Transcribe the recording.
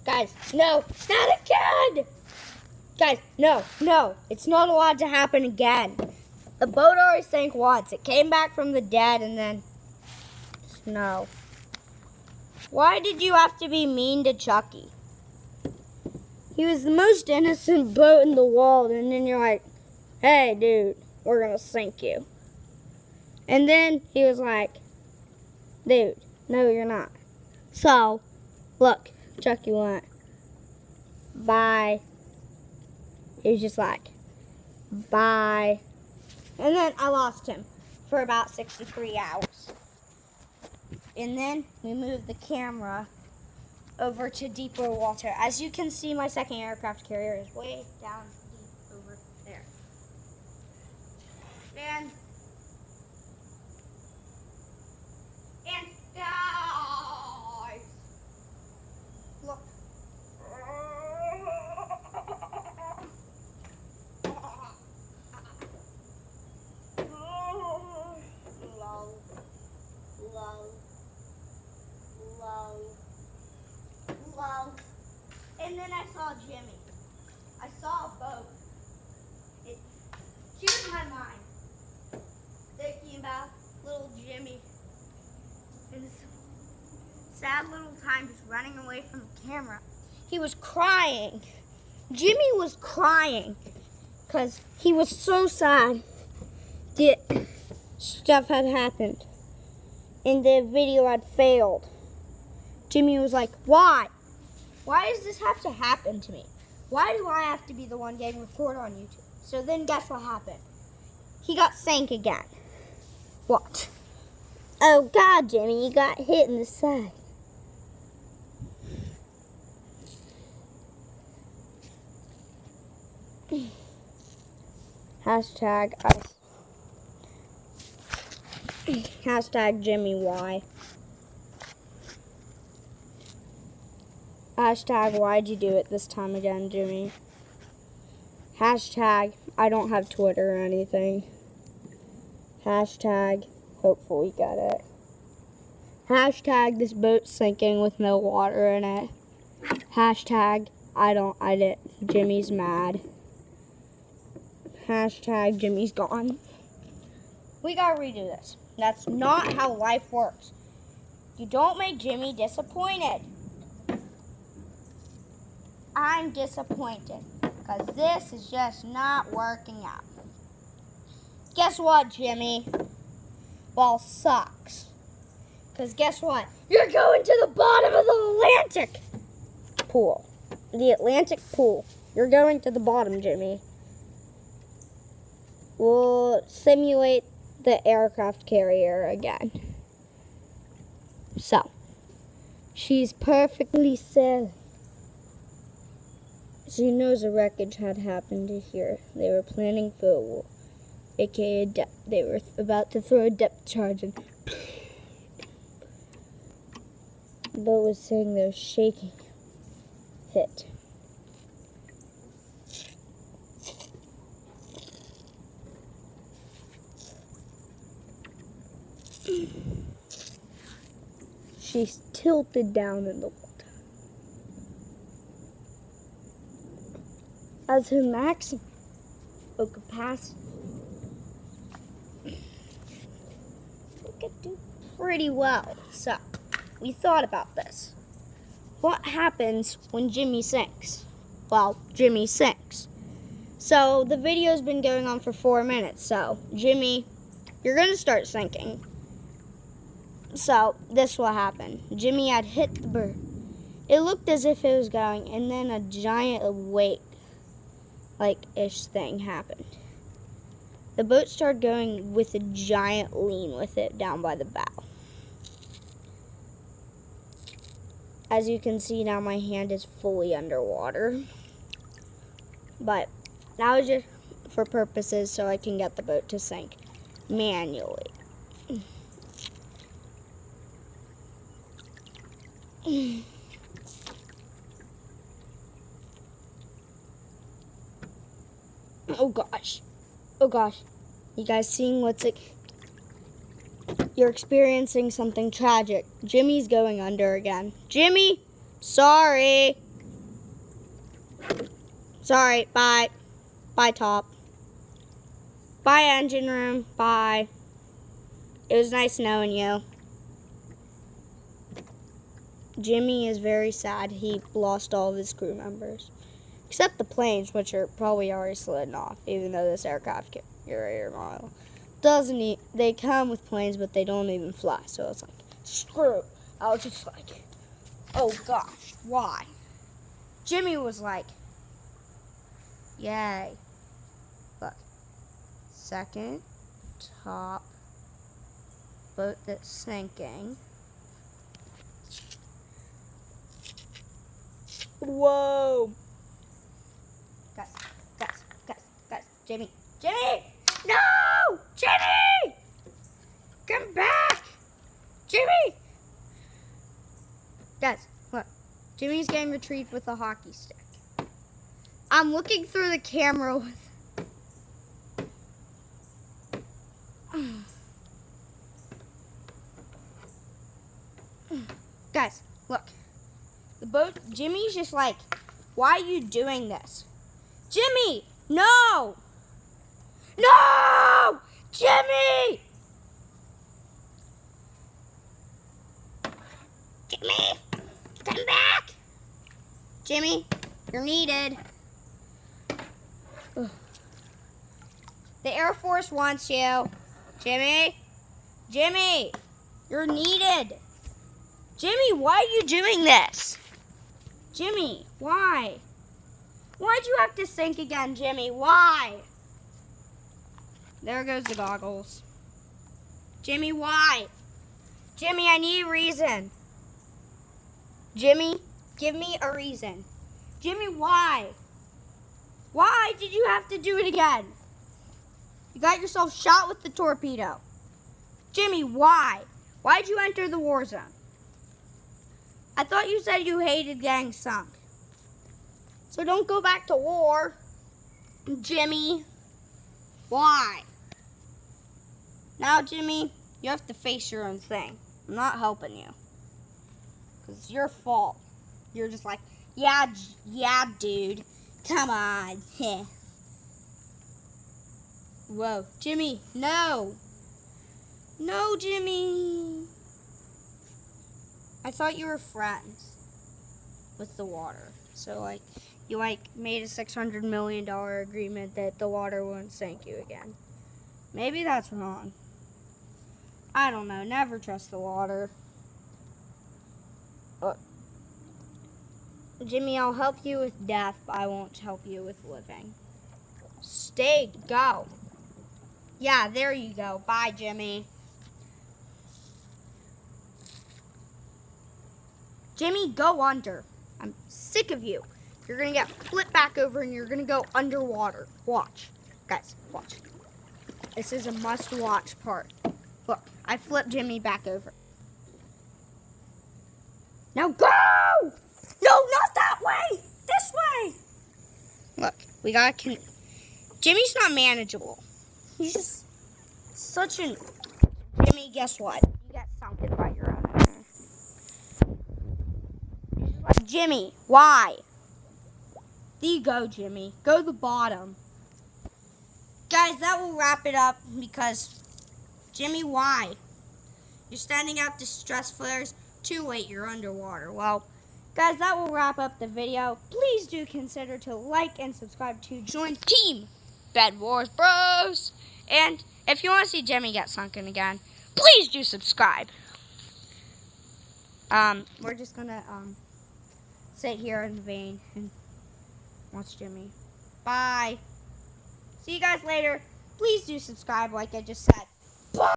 Guys, no, not again! Guys, no, it's not allowed to happen again. The boat already sank once. It came back from the dead and then, no. Why did you have to be mean to Chucky? He was the most innocent boat in the world, and then you're like, hey, dude, we're gonna sink you. And then he was like, dude, no, you're not. So, look, Chucky went, bye. He was just like, bye. And then I lost him for about 63 hours. And then we moved the camera over to deeper water. As you can see, my second aircraft carrier is way down deep over there. And guys, look. Low. And then I saw Jimmy. I saw a boat. It changed my mind. Thinking about little Jimmy. And this sad little time just running away from the camera. He was crying. Jimmy was crying because he was so sad that stuff had happened and the video had failed. Jimmy was like, why? Why does this have to happen to me? Why do I have to be the one getting recorded on YouTube? So then guess what happened? He got sank again. Watch. Oh God, Jimmy, you got hit in the side. Hashtag us. Hashtag Jimmy Y. Hashtag why'd you do it this time again, Jimmy? Hashtag I don't have Twitter or anything. Hashtag hopefully get it. Hashtag this boat's sinking with no water in it. Hashtag I didn't. Jimmy's mad. Hashtag Jimmy's gone. We gotta redo this. That's not how life works. You don't make Jimmy disappointed. I'm disappointed because this is just not working out. Guess what, Jimmy? Well, sucks. Because guess what? You're going to the bottom of the Atlantic pool. The Atlantic pool. You're going to the bottom, Jimmy. We'll simulate the aircraft carrier again. So, she's perfectly sailing. She knows a wreckage had happened here. They were planning for a war, aka depth. They were about to throw a depth charge and the boat was sitting there shaking. Hit. She's tilted down in the water. As her maximum capacity, we could do pretty well. So, we thought about this. What happens when Jimmy sinks? Well, Jimmy sinks. So, the video's been going on for 4 minutes. So, Jimmy, you're going to start sinking. So, this will happen. Jimmy had hit the bird. It looked as if it was going, and then a giant weight ish thing happened. The boat started going with a giant lean with it down by the bow. As you can see now, my hand is fully underwater. But that was just for purposes so I can get the boat to sink manually. Oh gosh. Oh gosh. You guys seeing what's it? You're experiencing something tragic. Jimmy's going under again. Jimmy, sorry. Sorry, bye. Bye, Top. Bye, engine room. Bye. It was nice knowing you. Jimmy is very sad. He lost all of his crew members. Except the planes, which are probably already slidden off, even though this aircraft carrier model doesn't. They come with planes, but they don't even fly. So it's like, screw. I was just like, oh gosh, why? Jimmy was like, yay. Look, second, top, boat that's sinking. Whoa. Guys, Jimmy, no, Jimmy, come back, Jimmy. Guys, look, Jimmy's getting retrieved with a hockey stick. I'm looking through the camera with... Guys, look. The boat, Jimmy's just like, why are you doing this? Jimmy, no! No! Jimmy! Jimmy, come back! Jimmy, you're needed. Ugh. The Air Force wants you. Jimmy, you're needed. Jimmy, why are you doing this? Jimmy, why? Why'd you have to sink again, Jimmy? Why? There goes the goggles. Jimmy, why? Jimmy, I need a reason. Jimmy, give me a reason. Jimmy, why? Why did you have to do it again? You got yourself shot with the torpedo. Jimmy, why? Why'd you enter the war zone? I thought you said you hated getting sunk. So don't go back to war. Jimmy, why? Now, Jimmy, you have to face your own thing. I'm not helping you. Because it's your fault. You're just like, yeah, dude. Come on. Whoa. Jimmy, no. No, Jimmy. I thought you were friends with the water. So, you made a $600 million agreement that the water wouldn't sink you again. Maybe that's wrong. I don't know. Never trust the water. Jimmy, I'll help you with death, but I won't help you with living. Go. Yeah, there you go. Bye, Jimmy. Jimmy, go under. I'm sick of you. You're going to get flipped back over and you're going to go underwater. Watch. Guys, watch. This is a must-watch part. Look, I flipped Jimmy back over. Now go! No, not that way! This way! Look, we got Jimmy's not manageable. He's just such an... Jimmy, guess what? You got sunken by your own owner. He's just like, Jimmy, why? There you go, Jimmy. Go to the bottom. Guys, that will wrap it up because... Jimmy, why? You're standing out distress flares. Too late, you're underwater. Well, guys, that will wrap up the video. Please do consider to like and subscribe to join Team Bed Wars Bros. And if you want to see Jimmy get sunken again, please do subscribe. We're just gonna sit here in the vein and watch Jimmy. Bye. See you guys later. Please do subscribe like I just said.